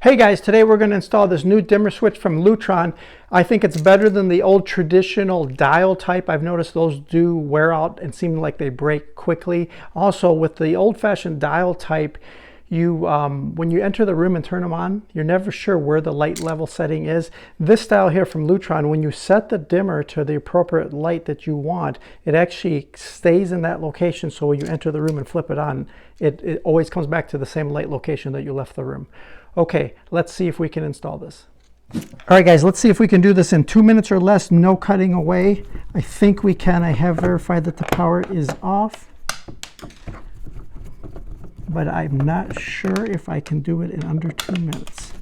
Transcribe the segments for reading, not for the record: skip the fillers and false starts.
Hey guys, today we're going to install this new dimmer switch from Lutron. I think it's better than the old traditional dial type. I've noticed those do wear out and seem like they break quickly. Also, with the old-fashioned dial type, when you enter the room and turn them on, you're never sure where the light level setting is. This style here from Lutron, when you set the dimmer to the appropriate light that you want, it actually stays in that location. So when you enter the room and flip it on, it always comes back to the same light location that you left the room. Okay, let's see if we can install this. All right guys, let's see if we can do this in 2 minutes or less, no cutting away. I think we can. I have verified that the power is off, but I'm not sure if I can do it in under 2 minutes.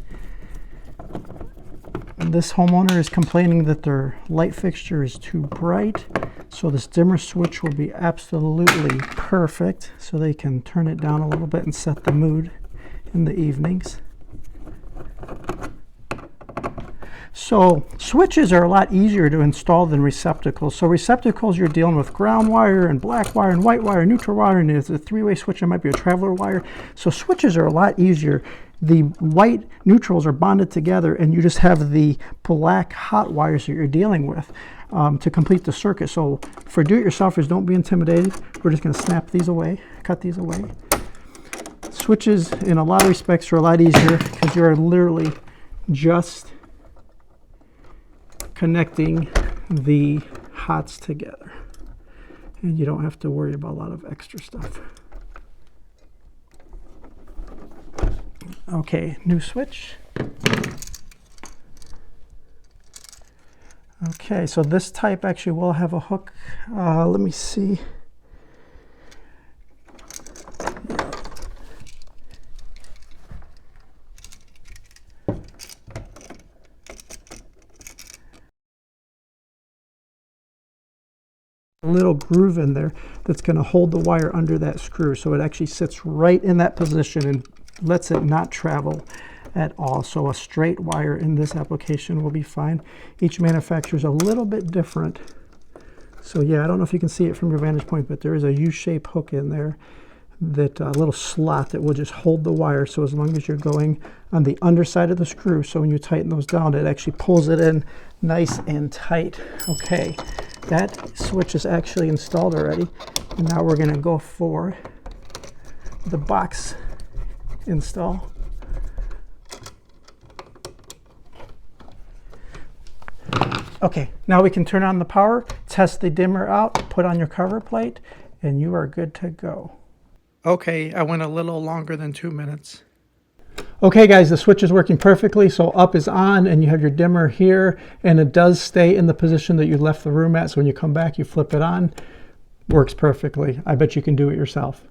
This homeowner is complaining that their light fixture is too bright, so this dimmer switch will be absolutely perfect, so they can turn it down a little bit and set the mood in the evenings. So switches are a lot easier to install than receptacles. So receptacles, you're dealing with ground wire and black wire and white wire, neutral wire, and it's a three-way switch. It might be a traveler wire. So switches are a lot easier. The white neutrals are bonded together, and you just have the black hot wires that you're dealing with to complete the circuit. So for do-it-yourselfers, don't be intimidated. We're just going to snap these away, cut these away. Switches, in a lot of respects, are a lot easier because you're literally just connecting the hots together, and you don't have to worry about a lot of extra stuff. Okay, new switch. Okay, so this type actually will have a hook. Let me see. A little groove in there that's going to hold the wire under that screw, so it actually sits right in that position and lets it not travel at all. So a straight wire in this application will be fine. Each manufacturer is a little bit different. So yeah, I don't know if you can see it from your vantage point, but there is a U-shaped hook in there, that little slot that will just hold the wire. So as long as you're going on the underside of the screw, so when you tighten those down, it actually pulls it in nice and tight. Okay, that switch is actually installed already. And now we're going to go for the box install. Okay, now we can turn on the power, test the dimmer out, put on your cover plate, and you are good to go. Okay, I went a little longer than 2 minutes. Okay guys, the switch is working perfectly. So up is on, and you have your dimmer here, and it does stay in the position that you left the room at. So when you come back, you flip it on. Works perfectly. I bet you can do it yourself.